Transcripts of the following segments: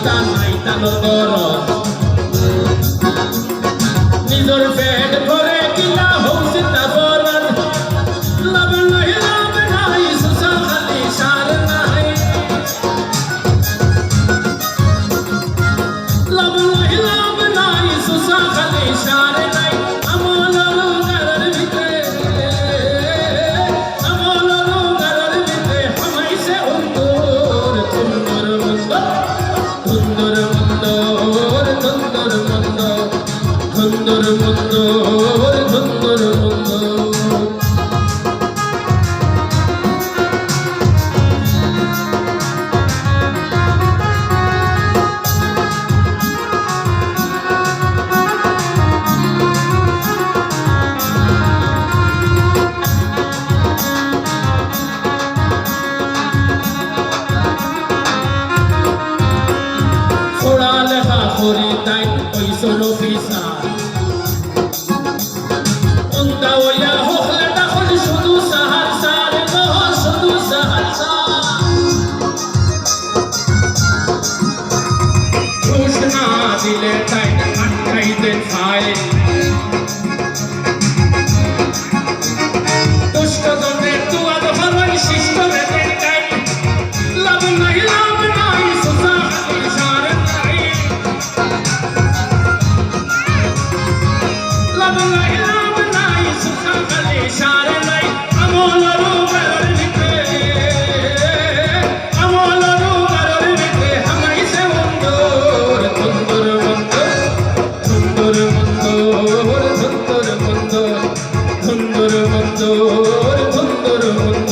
চিন্তা নাই তানো দরদ নিজর পেট ভরে কিনা হোক চিন্তা বরদ লাভ নাই সুসা খালি সার নাই লাভ নাই সুসা খালি সার নাই আমল রোগার ভিতরে হামাইছে অন্তর সুন্দর মন্দ সুন্দর মন্দ সুন্দর মন্দ সুন্দর মন্দ সুন্দর মন্দ পড়ালেখা করি তাই ওইসন অফিসার উন্দা ওয়া হলে তখন শুধু সাহার সার শুধু সাহার ঘুষ না দিলে তাই আটকাইতে খায় দুষ্ট জনের দুয়ার হরই শিষ্ট রেতে গাই লাভ নাই সুসা খালি সার নাই লাভ নাই সুসা খালি সার নাই আমল রোগার ভিতরে হামাইছে অন্তর সুন্দর মন্দ সুন্দর মন্দ সুন্দর মন্দ সুন্দর মন্দ সুন্দর মন্দ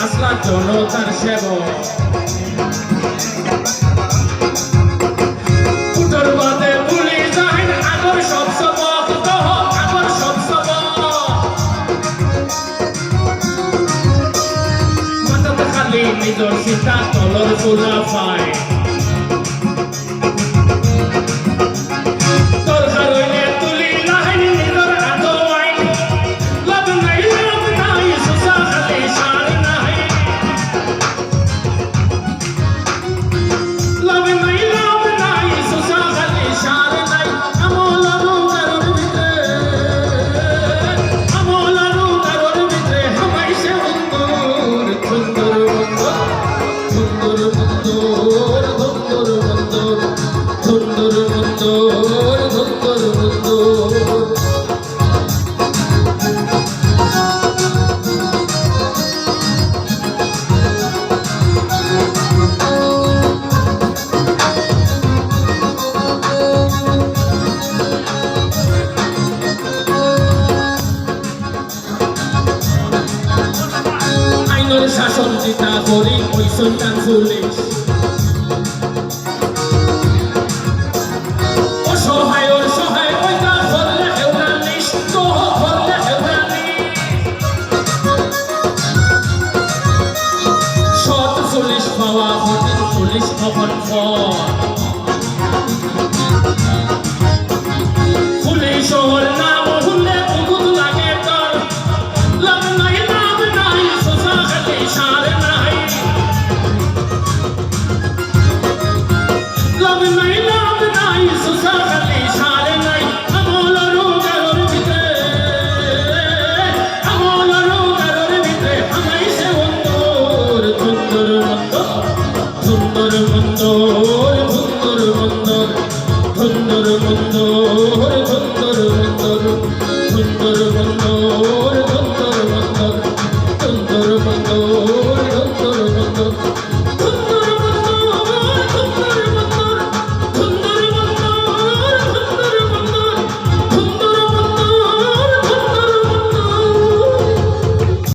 আসলা জনতার সেবক উত্তর বাদে ভুলি যাহেন আগর সব সবক কহ আগর সব সবক মাথাতে খালি নিজর সীতা তলর পূজা পায় দরকার হইলে তুলি লাহেন নিজর আদো আইন লাভ নাই সুসা খালি সার নাই লাভ নাই সুসা খালি সার নাই আমল রোগার ভিতরে হামাইছে অন্তর সুন্দর মন্দ সুন্দর মন্দ সুন্দর মন্দ সুন্দর মন্দ সুন্দর মন্দ আইনের শাসন চিন্তা করি ওই সন্তান পুলিশ অসহায় ওইটা করলে হেউরানিস তো করলে হেউরানি সৎ পুলিশ পাওয়া কঠিন পুলিশ খবর পুলিশ শহর